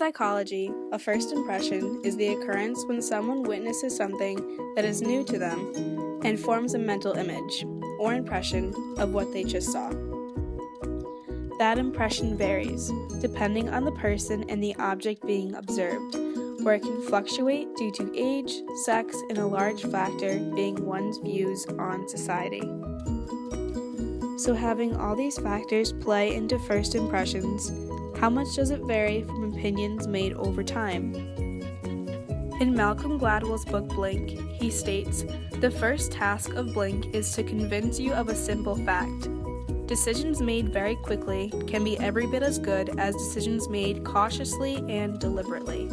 psychology, a first impression is the occurrence when someone witnesses something that is new to them and forms a mental image or impression of what they just saw. That impression varies depending on the person and the object being observed, where it can fluctuate due to age, sex, and a large factor being one's views on society. So having all these factors play into first impressions, how much does it vary from opinions made over time? In Malcolm Gladwell's book Blink, he states, "The first task of Blink is to convince you of a simple fact. Decisions made very quickly can be every bit as good as decisions made cautiously and deliberately."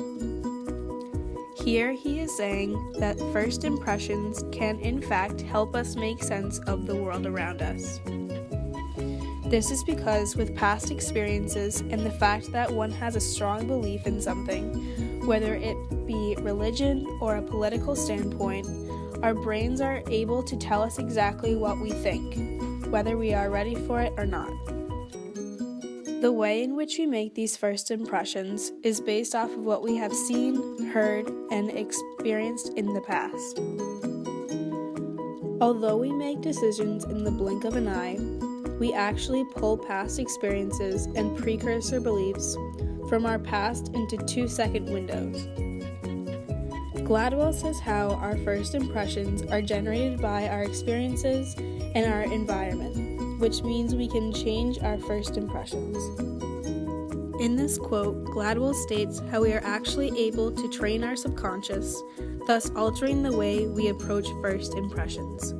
Here he is saying that first impressions can in fact help us make sense of the world around us. This is because with past experiences and the fact that one has a strong belief in something, whether it be religion or a political standpoint, our brains are able to tell us exactly what we think, whether we are ready for it or not. The way in which we make these first impressions is based off of what we have seen, heard, and experienced in the past. Although we make decisions in the blink of an eye, we actually pull past experiences and precursor beliefs from our past into 2-second windows. Gladwell says how our first impressions are generated by our experiences and our environment, which means we can change our first impressions. In this quote, Gladwell states how we are actually able to train our subconscious, thus altering the way we approach first impressions.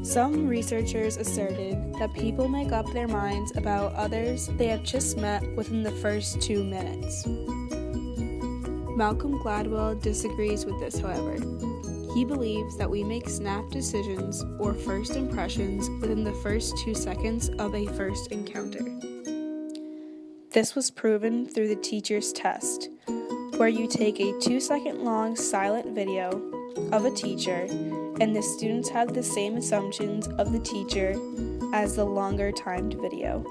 Some researchers asserted that people make up their minds about others they have just met within the first 2 minutes. Malcolm Gladwell disagrees with this, however. He believes that we make snap decisions or first impressions within the first 2 seconds of a first encounter. This was proven through the teacher's test, where you take a 2-second long silent video of a teacher and the students have the same assumptions of the teacher as the longer timed video.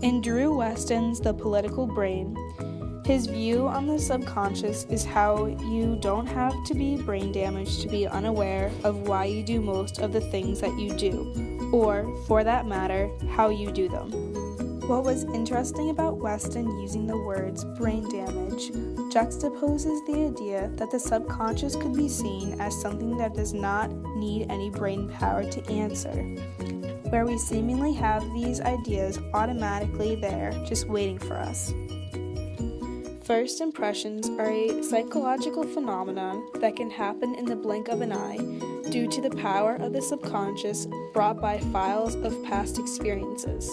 In Drew Weston's The Political Brain, his view on the subconscious is how you don't have to be brain damaged to be unaware of why you do most of the things that you do, or, for that matter, how you do them. What was interesting about Weston using the words brain damage juxtaposes the idea that the subconscious could be seen as something that does not need any brain power to answer, where we seemingly have these ideas automatically there just waiting for us. First impressions are a psychological phenomenon that can happen in the blink of an eye due to the power of the subconscious brought by files of past experiences.